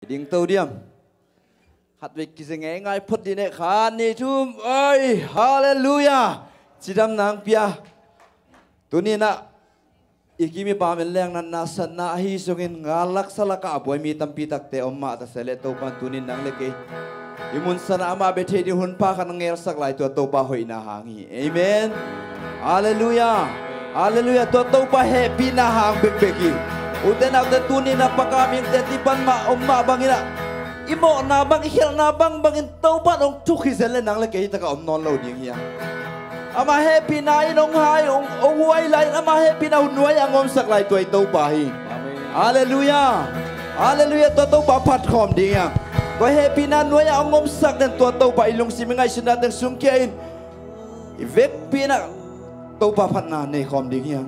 Ding tàu điềm hạt việc gì nghe ngay phật đi nè khán ni chum ơi hallelujah chỉ đam nang pia tu ni na ikimi pa men leng nan na san na hi sungin ngalak salaka boy mi tampi takte omma ta sele to pan tu ni nang leke imun sana ama bethe di hun pa kan ngel sak lai to pa hoi na hangi amen hallelujah hallelujah to pa happy na hang beki uten na tu ni na pakamin te tipan ma omma bangina imo na bang hil na bangin to pa ong tukhi sele nang leke ta ka om non lo ding ya ama happy na inong hai ong huai lai ama happy na hunuai angom sak lai tuai to pa hi hallelujah hallelujah to pa phat khom ding ya ko happy na nuai angom sak den to pa ilung simingai sunat den sungkein ivek pina to pa phat na nei khom ding ya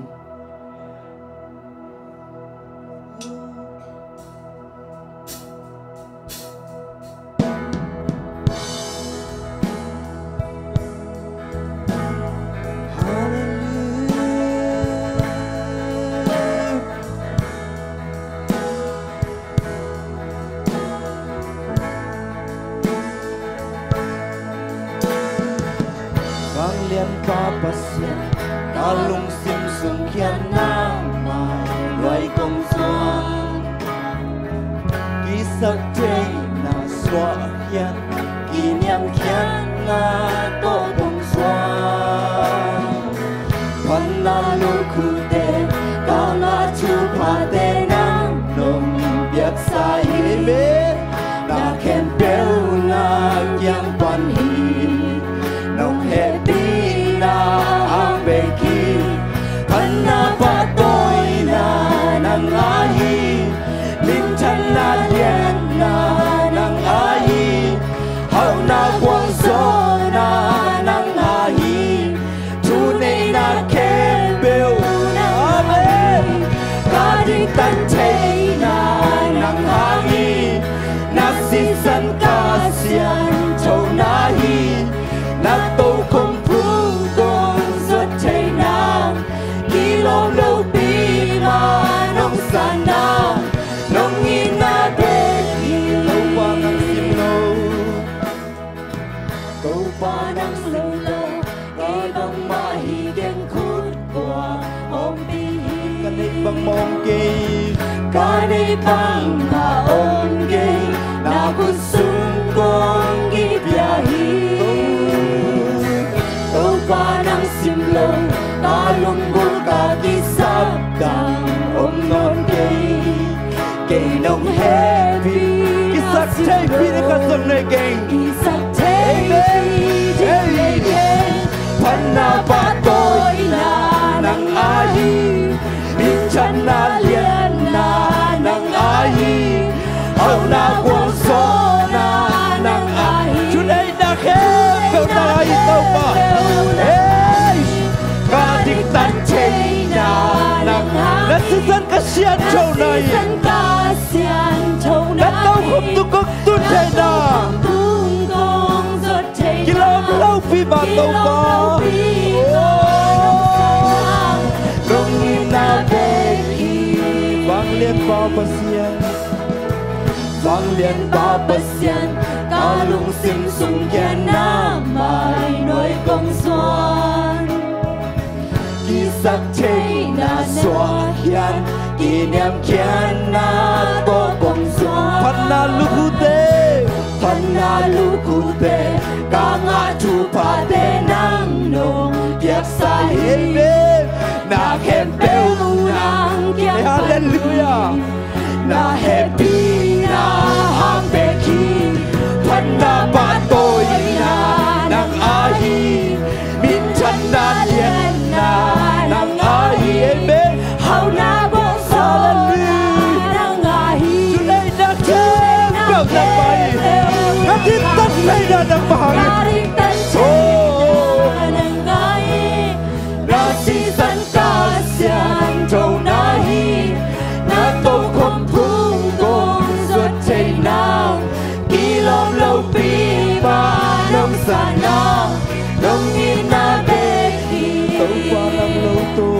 Kalung sim sung khian nam mai loài công xuân ký sắc thế na xóa khian kỷ niệm khian na tô đồng xuân phần na lu khu tê ca na chu pha tê nam nông biết sai mê na khen bèo na giang quan hi nông hệ đi na ang beki Hanna patoy na nang ahi Mintan na lian na nang ahi Hau na quang so na nang ahi Tunay na kebel Amen Kadik tan chay na nang ahi Nasisan kasian chow nahi Nato kong Long lâu bi ma nông sana nông ina beki lâu qua nang sim lâu câu qua nang lâu lâu đi băng ma hi đen khút qua hôm bi cái này băng mong kê cái này băng na ôn kê na kun sung con gi bia hi câu qua nang sim lâu ta lung bul ka ki sap dang om non ke nong heavy ki sak thei pi ne ka som ne geng ki sak thei thei pan na pa toy na nang ahi bin chan na lian na nang ahi au na quang so na nang ahi chu dei da khe pel na ai to pa Kadik tan chay na nang hang Nasisan kasian chow nai Nasisan kasian chow nai Nataw khum tukok tun chay na Tung kong zot chay na Kilom lau pi ba tau pa Nong ina beki Vang lian pa pasian Vang lian pa pasian Kalung sim sung kian na mai noi kong xuân sắc thế na xóa hian kỷ niệm khian na tô bông xuân Phan na lu khu tê ca ngã chu pha tê nang nong tiếc sai na khen bèo nang kia hallelujah na happy na ham beki phan na ba tôi na nang ahi min chan na lian na nang ahi amen hau na bo so nang ahi Today na kem bèo na pai Kadik tan chay na nang bahagi Kadik tan chay na nang ahi Nasisan kasian chow nahi Na tô khom phung gong ruột chay nang Kilom lâu pi ba nông sana nông ina beki Tau pa nang lâu to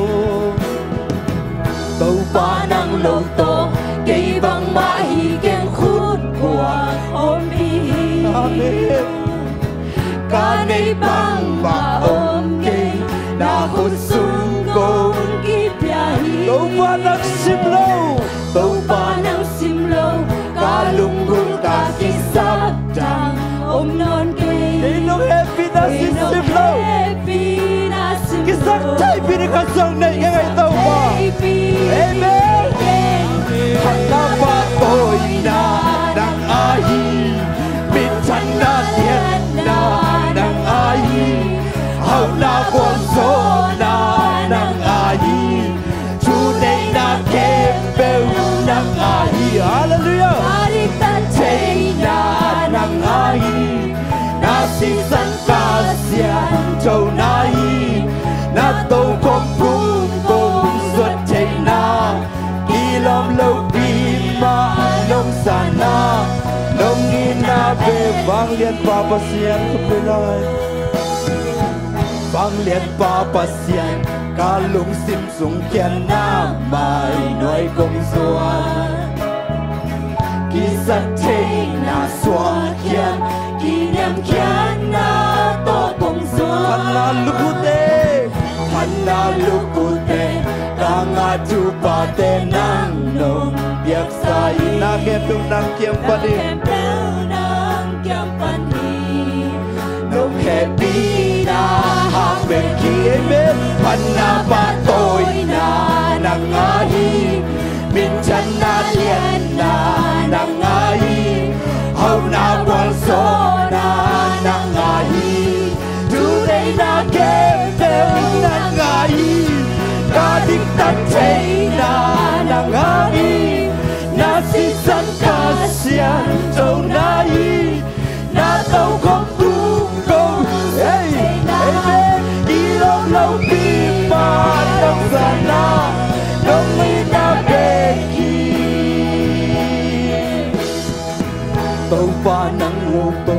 Tau pa nang lâu to Cây băng mã hi keng khút nay bang ba om ke na hút sung gong ki piahi tàu ba nang sim lâu tàu ba nang sim lâu cả lung gul cả ki sap dang om non ke nong happy na sim lâu cái sắc thay vì cái song này ngay tàu ba amen thằng na ba tôi na đang ai mình thằng na thiên na đang ai hậu na quan số na đang ai chú này na kẹp bèo đang ai hallelujah thế na đang ai na xin sẵn ca xian châu nai na tàu không cùng cùng xuất thế na đi lòng lâu đi mà nông sản na nông nghi na về vang liên papa xian không về lại vang liên papa xian cả lung sim sung kian na mai nói công doan kỳ sát thế na xóa kian kỷ niệm kian na to công doan Hanna lukute Kanga chupa te nang nong Biak sai na kepung nang kiam pani Nong happy na hang ben ki amen Hanna ba tôi na nang ai Min chan na lien na nang ai Hau na quang so na nang ai Today na kepung nang ai Ka dik tan chay na nang ai Na si san ka sian châu nai Na tàu không tung công hey amen đi lâu lâu đi mà nông già na nông mi na bê ki tàu ba nắng ngô tô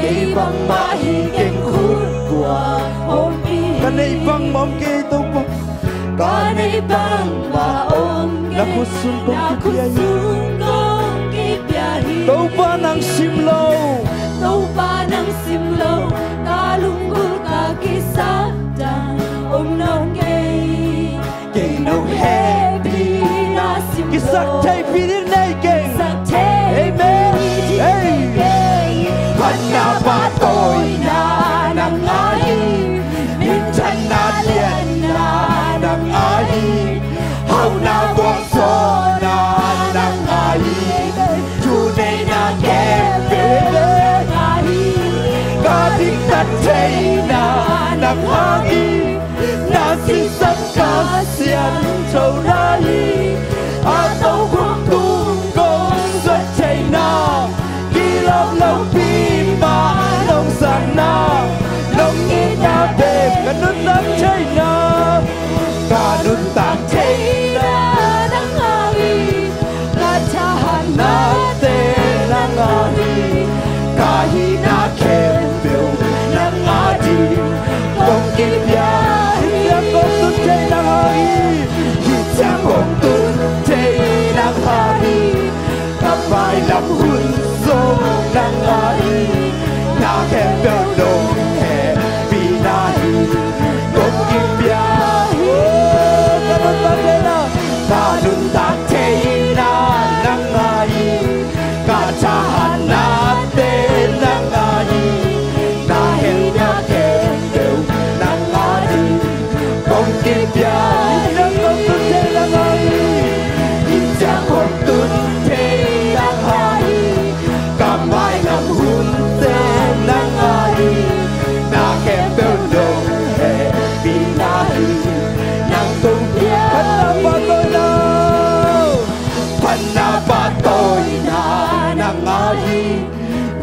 cây băng ba hi keng khút qua hôm đi cái này băng mom cây tàu ba cái này băng ba ôm na khút sun công ki piahi tàu ba nang sim lâu tàu ba nang sim lâu cả lung gul cả ki sap dang om non cây nâu happy na sim cái sắc thay vì đến đây cây sắc thế amen hey Hanna ba tôi na nang ai Min chan na lien na nang ai Hau na quang so na nang ai Chu này na kẹp về Ka dik tan chay na nang ai Na si san ka sian châu nai A tàu không tung công xuất chay na Đi lâu lâu đi mà nông sản na Nông nghi na bếp cả nút tan chay na Cả nút tan chay na nang ai cả cha han Na te nang ai Ka hi na kem biểu nang ai Công kim ya Hi cha công tun chay nang ai Hi cha công tun chay nang ai Ka vai làm hun so nang ai Na kem biểu nông he vì na hi Công kim ya Ka nút tan chay na Ka nút tan chay na nang ai Ka cha han na te nang ai Na he na kem biểu nang ai Công kim ya Hi cha công tun chay nang ai Hi cha công tun chay nang ai Ka vai làm hun te nang ai Na kem biểu nông he vì na hi Nang tung ya Hanna ba tôi na nang ai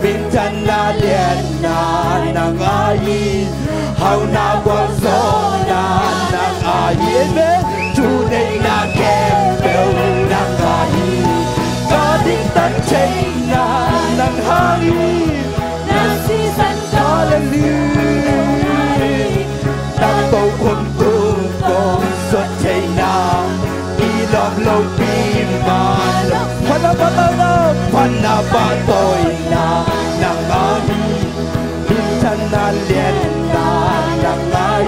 Min chan na lien na nang ai Hau na quang so na nang ai amen Chu này na kem bèo nang ai Ka dik tan chay na nang ai na si san ka hallelujah Nang tàu không tung công xuất chay na Đi lòng lâu đi mà Hanna ba tôi na nang ai Min chân na liền na nang ai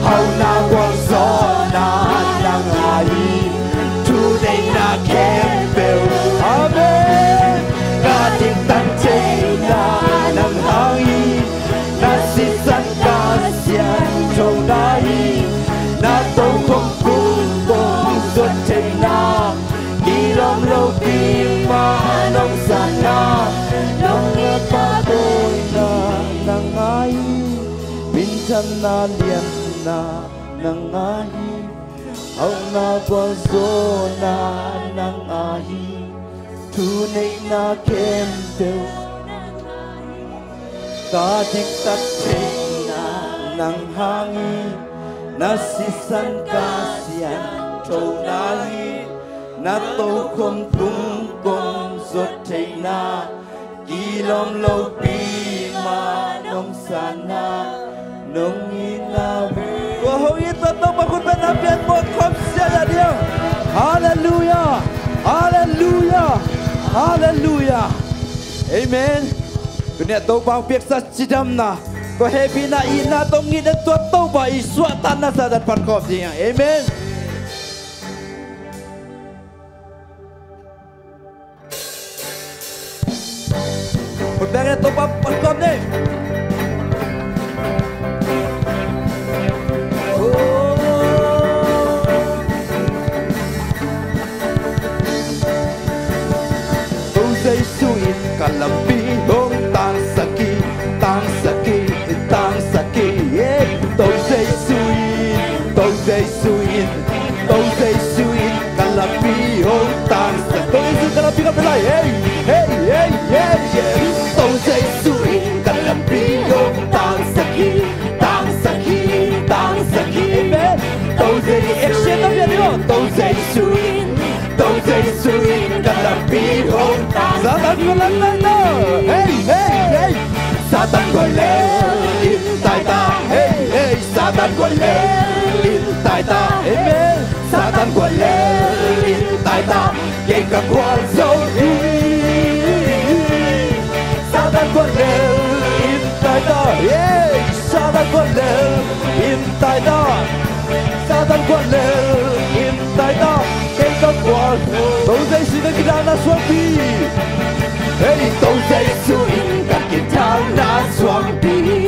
hầu na quang gió na nang ai thu đây na kém bèo amen ca tiếng tan chê na nang ai na si san ca xian châu na na tô không cung bông ruột chê na đi lòng lâu tim mà nông san na nông nghe ta đôi na nang ai bin chân na liền na nang ai hầu na quang gió na nang ai thu này na kem bèo ta thích tắt chê na nang hai na si san ca xian châu na na tô không tung công ruột chê na kỳ lòng lâu pi mà nông san na nông in na của hậu yên ta tông màคุณเป็นนักเปลี่ยนหมดความเสียอย่างเดียวฮาเลลูยาฮาเลลูยาฮาเลลูยาเอเมนตัวเนี่ยตัวบางเปียกสัจจิดำนะก็เฮปีน่าอีน่าตรงนี้นั่นตัวโตบ่อีสวดตันน่ะสัตว์ปันกอบจริงเอเมนคุณแบงค์เนี่ยตัวปันกอบนี่Kalampi hong tang saki tong say suin kalampi hong tang saki kalampi ka pelai hey tong say suin kalampi hong tang saki amen tong say action of your tong say suin kalampi hong tang Satan gọi lên đó, hey, Satan gọi lên in tai ta, hey, Satan gọi lên in tai ta, amen. Satan gọi lên in tai ta, kể cả quan dấu đi. Satan gọi lên in tai ta, hey, Satan gọi lên in tai ta, Satan gọi lên in tai ta. Tôi dây suy nghĩ ra là xoắn đi Hey, tôi dây suy Các kiện thang đã xoắn đi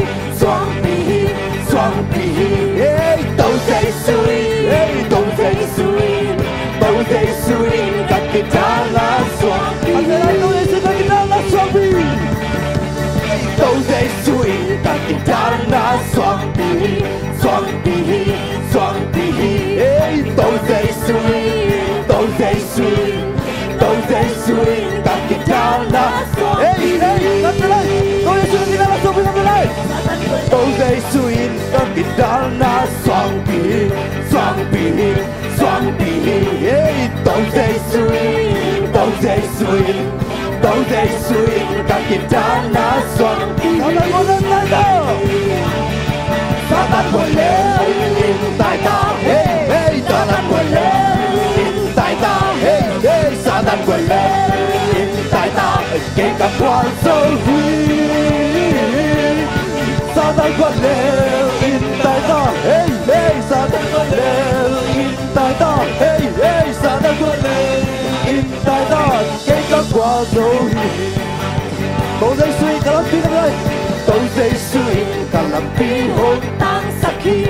Hey, tôi dây suy Tôi dây suy Các kiện thang đã xoắn đi Tôi dây suy Các kiện thang đã xoắn đi Tôi dây suy Các kiện thang đã xoắn đi Hey, tôi dây suy Tôi dây suy các cái thang đã hey, làm thế này tôi dây suy các cái thang đã làm thế này tôi dây suy các cái thang đã xoắn đi hey, tôi dây suy các cái thang đã xoắn đi sao lại có lần này đâu Satan gọi lên in tai ta hey, Satan gọi lên in tai ta hey, Satan gọi lên in tai ta kể cả quan sâu huy Satan gọi lên in tai ta hey, Satan gọi lên in tai ta hey, Satan gọi lên in tai ta kể cả quan sâu huy tôi dây suy cả lắm tiếng đây tôi dây suy cả lắm tiếng hôn Tang saki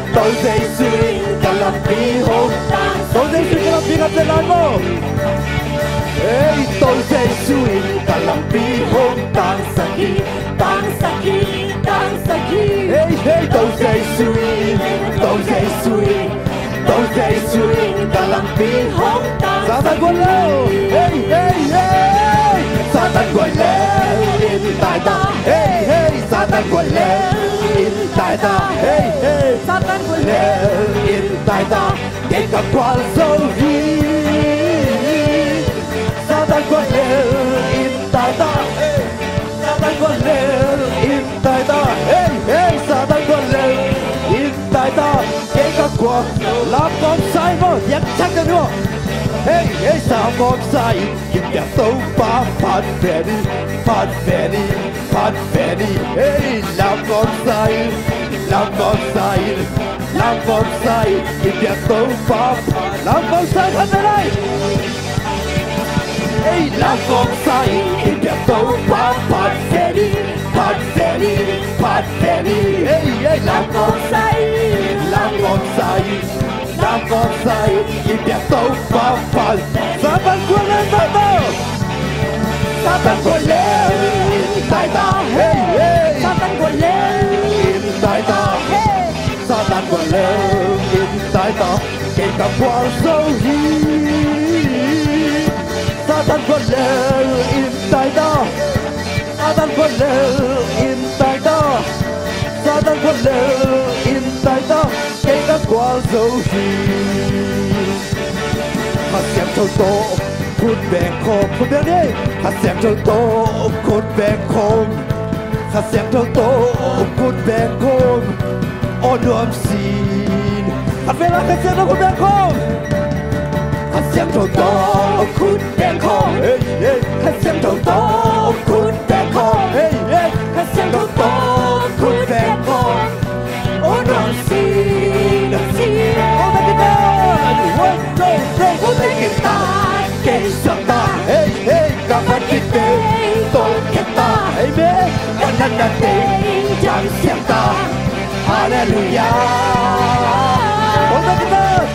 tôi dây suy cả lắm tiếng hôn tôi dây suy cả lắm tiếng gặp lên không hey tôi dây suy cả lắm tiếng hôn tang saki hey tôi dây suy cả lắm tiếng hôn Satan gọi lên hey Satan gọi lên in tai ta hey, Satan gọi lên in tai ta hey, Satan gọi lên in tai ta kể cả quan dấu ghi Satan gọi lên in tai ta hey, Satan gọi lên in tai ta hey, Satan gọi lên in tai ta kể cả quan làm con sai mà nhắc chắc được không hey hey sa bom sai kim ya to pa pat veni hey la bom sai kim ya to pa la bom sai kan đây hey la bom sai kim ya to pa pat veni hey hey la bom sai kim ya to pa pat Satan quân lên tay ta Satan quân lên tay ta hey hey Satan quân lên tay ta Satan quân lên tay ta kể cả quả sâu hi Satan quân lên tay ta Satan quân lên tay ta Satan quân lên tay ta kể cả quả sâu hi Hạt xem châu tô cút bè khom không biết đi hạt xem châu tô cút bè khom hạt xem châu tô cút bè khom ôn đuông xin hạt về là hạt xem châu cút bè khom hạt xem châu tô cút bè khom hạt xem châu tô cút bè khom hạt xem châu tô cút bè khom ôn đuông xin ôn đuông kita kesata hey hey kapan kita tolong kita amen kanan natin jam siapa haleluya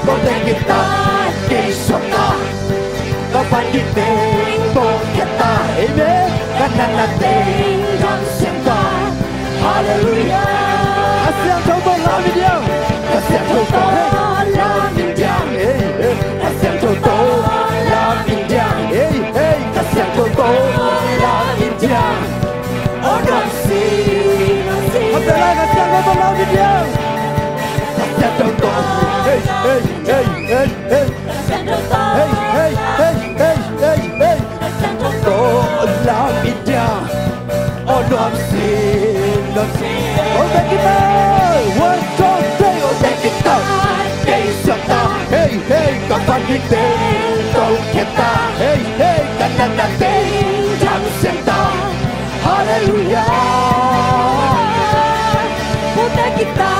konten kita kesata kapan kita tolong kita amen kanan natin jam siapa haleluya asyik coba lagi dia asyik coba lagi dia Kasih Toto làm Vinh Giang hey hey Kasih Toto làm Vinh Giang oh no see hôm nay Kasih Toto làm Vinh Giang Kasih Toto hey hey hey hey hey Kasih Toto hey hey hey hey hey hey Kasih Toto làm Vinh Giang oh no see hôm nay kita one two three hôm nay kita hey hey kapan kita tolong kita hey hey kanan natin jam siapa haleluya Puta kita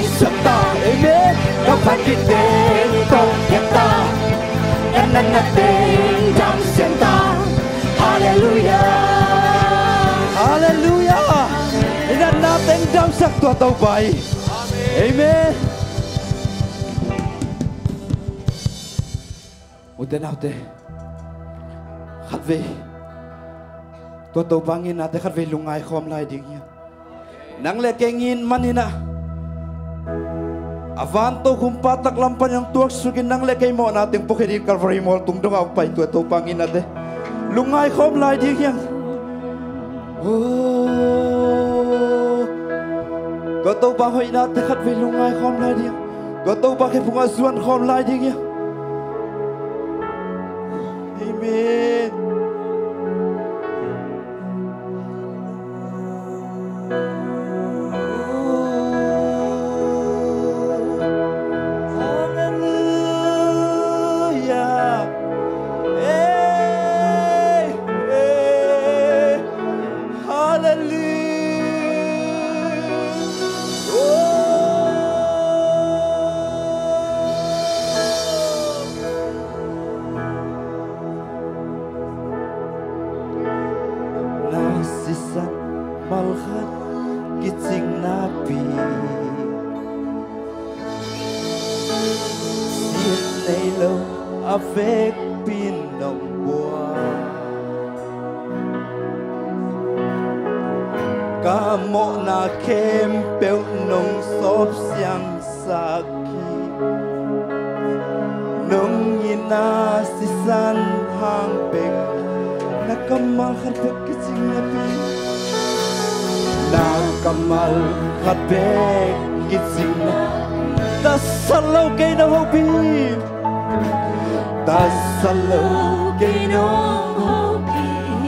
siapa amen kapan kita tolong kita kanan natin jam siapa haleluya haleluya inan natin jam sakto tao bay amen Udah nào thế khát về tôi tàu bangin nate khát về lungai khom lai ding ya nang le kengin manina avanto kumpatak lampan yang tuak sugin nang le kay mo nating pokedi Calvary Mall tung dong au pai tôi tàu bangin nate lungai khom lai ding ya tôi tàu bang hoi nate khát về lungai khom lai ding tôi tàu bang ke bunga suan khom lai ding ya Amen. Hallelujah. Hey, hey. Hallelujah. Nasisan malhat kitsing nabi Siết nay lâu avec pin nồng bois Cả mộ na kem bèo nồng xốp xiang saki Nông ina sisan hang beng Nakamal khatbek kitsing nabi Nakamal khatbek kitsing nabi Tasalaw kay na hobi Tasalaw kay na hobi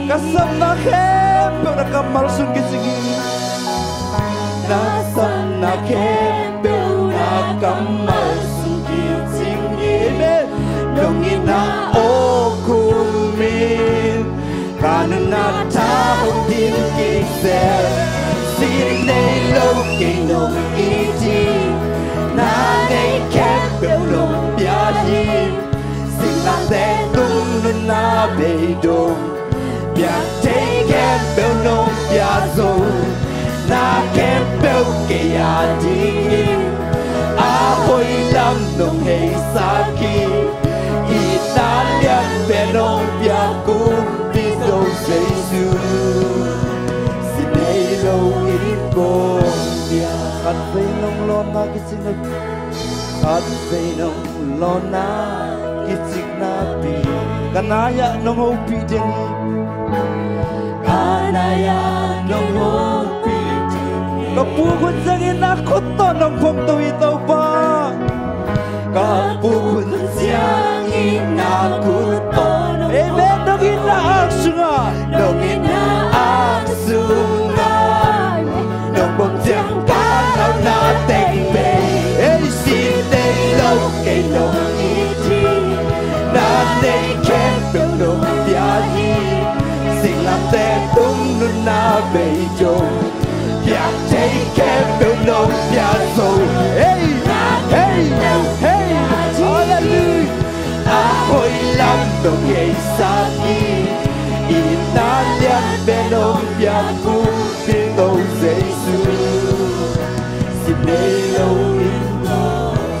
Kasam na kem pero nakamal sun kitsing Nasam na kem pero nakamal sun kitsing Nung ina sẽ xin này lâu kỳ nông ý chí na này khép biểu nông bia hi xin làm thế tung nun na bề đông bia thế khép biểu nông bia dâu na khép biểu kỳ à đi a hồi lâm nông hay sa kỳ ít na liên về nông bia cung đi dâu Giêsu xin này lâu ít cô bia khát về nông lo na cái xin được khát về nông lo na cái xin na pi kanaya nông hậu pi den kanaya nông hậu pi den kapu kun sangin ako to nông phong tu ito pa kapu kun sangin ako to amen nong inaaksunga nong inaaksunga nong bong siyang kanaw nating bay ay sinay lâu kay nong iti natin kempel nong biyahi sing làm te tung nun na bay jong biyak tay kempel nong biyaso hey hey hey hallelujah ako'y lam nong ay saki inalian benong biyaku dito Giêsu xin đây lâu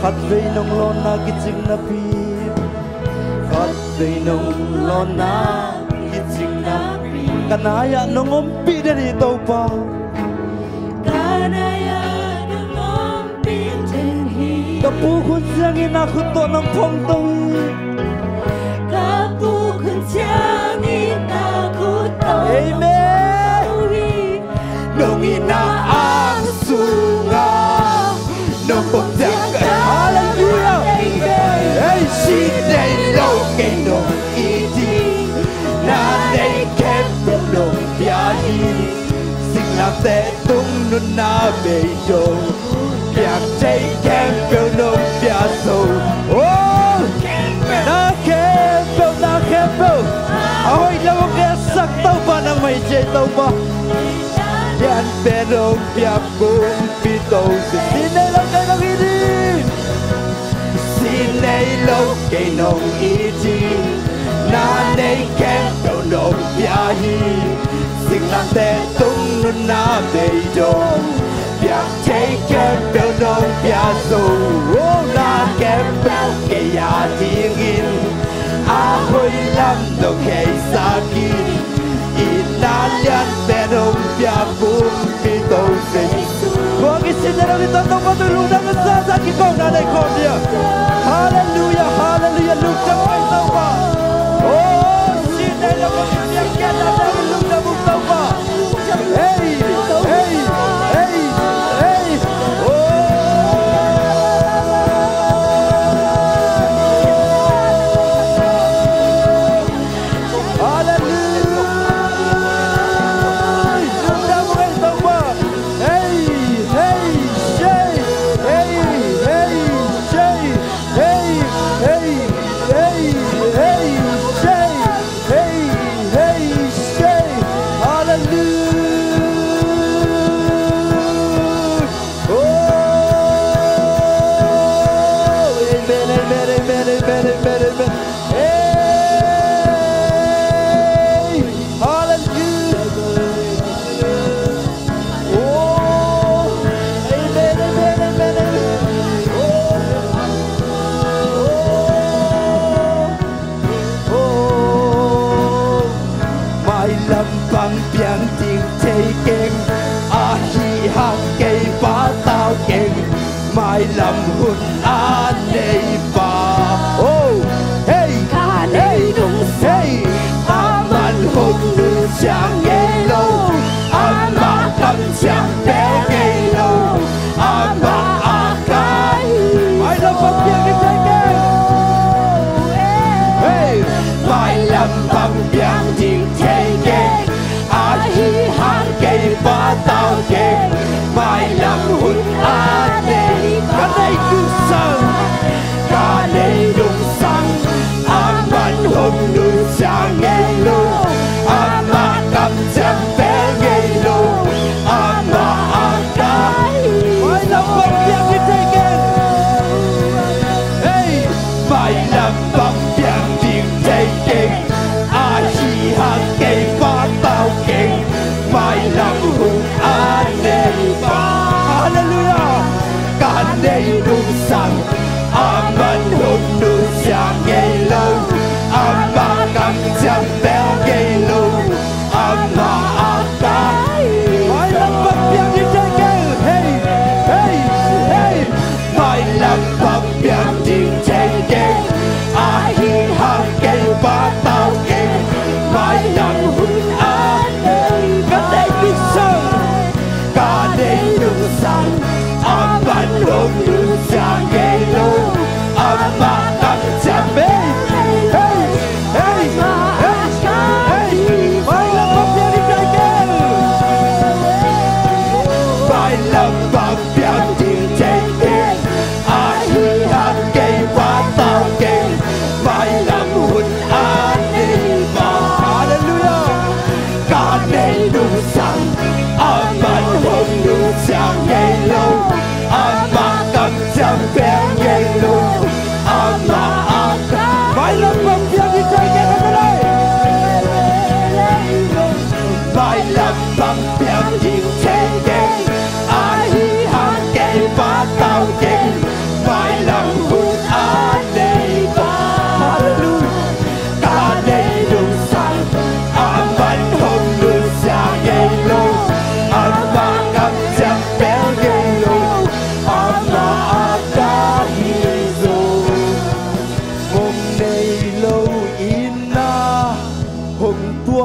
khát về nông lo na kitsing na pi khát về nông lo na kitsing na pi kanaya nong ompi dari tau pa kanaya nong ompi ten hi kapu kun sangin ako to ng phong tong kapu kun sangin ako to amen nong inaaksunga nong pagdang hallelujah ay sinay lâu kay nong iti nanay kempel nong biyahi sing làm te tung nun na bề dong biyak tay kempel nong biyaso oh na kempel ahoy lawag kaya saktaw pa ng may jay taw pa yan pero biyak kong pitaw sinay lang kay nong iti sinay lâu kay nong iti nanay kempel nong biyahi sing làm te tung nun na bề dong biyak tay kempel nong biyaso oh na kempel kaya tingin ako'y lam nong kay sakin inalian benong biyakong pito Giêsu kung isinaraw ito itong matulunang sa sakit ko nanay ko niya hallelujah hallelujah lugtang ay tawa oh sinay lang ang inyang kaya na lugtang mong tawa hey hey hey hey mai làm hôn an đây bà oh hey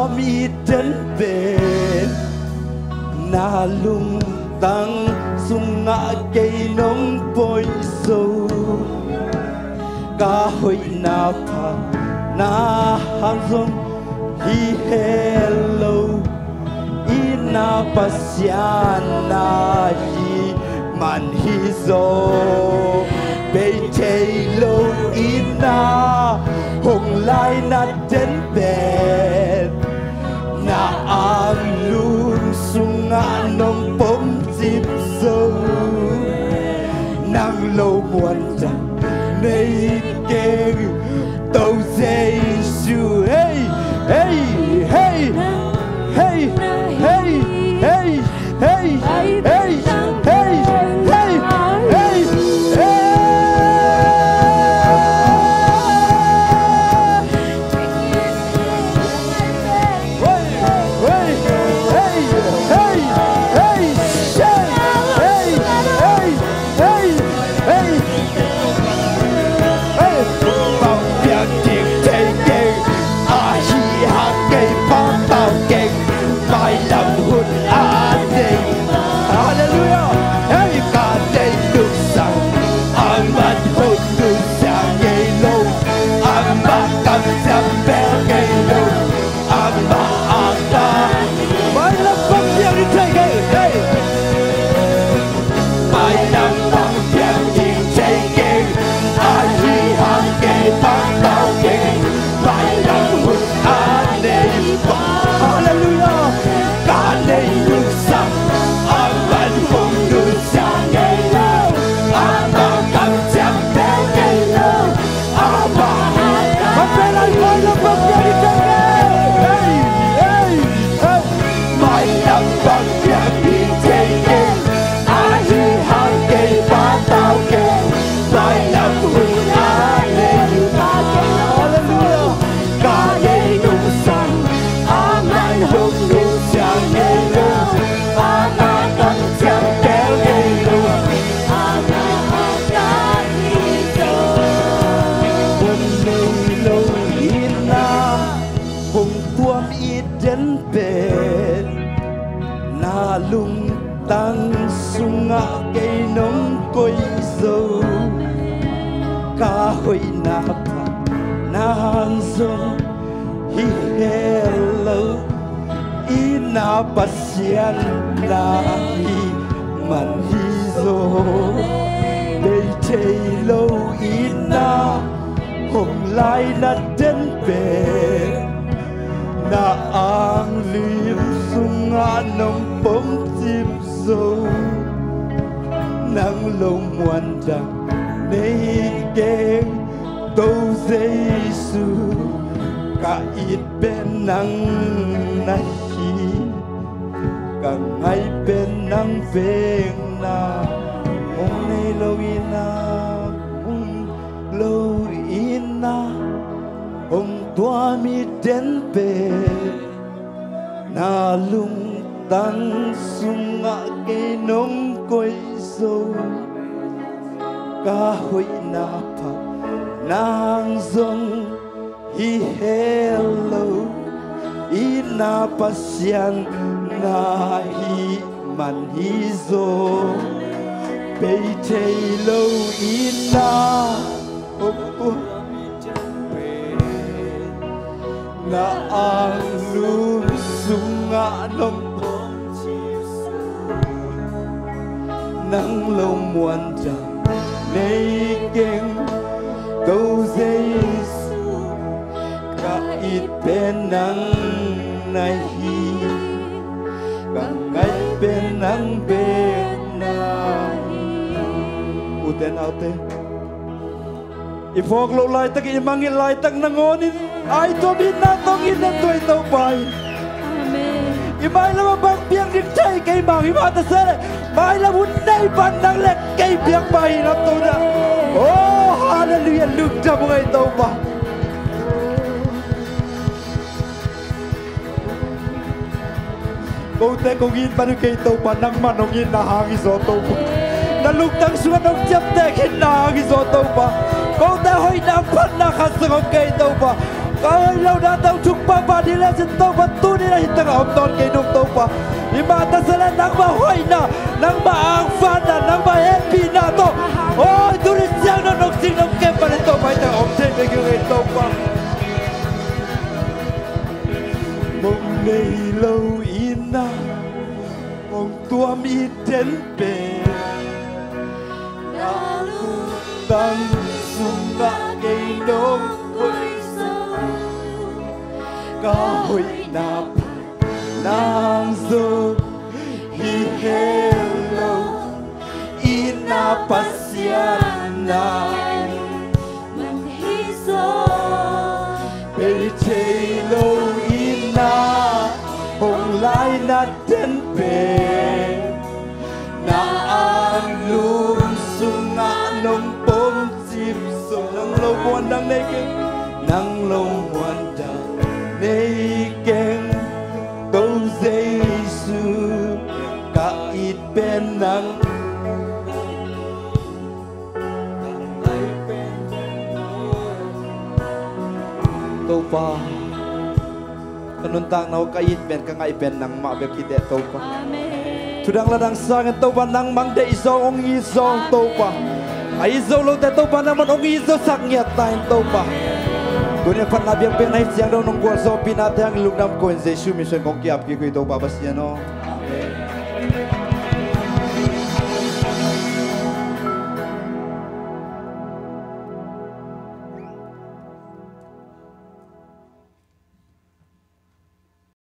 mi đến bên na lung tăng sung ngã cây nông bôi sâu ca hội na pa na ham dung hi hello ina pasiana hi man hi zo bê chê lô ina hồng lai na đến bên na ang luôn sung ngã nông bóng chim sâu năng lâu muôn trăng nay kê tàu dây su hey hey hey hey hey hey hey hey hey hey hey pasian lahi man hizo đây chơi lâu ina hôm lai na đến về na ang lim sung ngã nông bóng chim sâu nắng lâu muôn trăng nay keng tâu Giêsu cả ít bên nắng này càng ngày bên nắng về na hôm nay lâu ina hôm tua mi đến về na lung tăng sung ngã cây nông quay sâu ca hội na pa nang zong hi hello ina pasian na hi man hi zo bê chê lâu ina na ang luôn sung ngã nông nắng lâu muôn trăng nay keng câu dây cả ít bên nắng này càng ngày bên nắng bên na uten aute ifok lo lai tak imangi lai tak nangonin ai to bin na tong in na toy to pai ibai la bang piang dik chai kai bang ima ta se bai la bun dai ban nang lek kai piang bai na to da oh hallelujah luk ta ngai to ba cô té cô ghi ban cây tàu ban nang man ông in na hàng gió tàu na lục tăng xuống ông chấp té khi na hàng gió tàu ba cô té hơi na phát na khát sang ông cây tàu ba ơi lâu đã tao chúc ba ba đi lên trên tao và tu đi lên tao ông tôn cây nông tao và đi mà ta sẽ lên nắng ba hoài nè nắng ba ang phan nè nắng ba happy nè tao ôi tu đi sang nó nông sinh nông kém mà lên tao phải tao ông trên cái người tao và mong ngày lâu in na mong tua mi đến bề đã tăng sung đã cây nông Kahoi na nang zo hi hello ina pasiana mang hi so pe chelo ina hong lai na ten pe na an lum sunga nong pom chim so nang lo buan dang nei ke nang lo buan dang Nay keng câu Giêsu cả ít bên nắng tàu pa kanun tang nau ka ít bên ka ngai bên nang ma be ki de tàu pa thudang ladang sang tàu pa nang mang de zo ong i zo tàu pa ai zo lo te tàu pa nang man ong i zo sak ngiat tain tàu pa Dunia pan nabi yang penai siang dong nunggu so pinat yang lukdam koin Yesus mission kong kiap kikui tau babas ya no.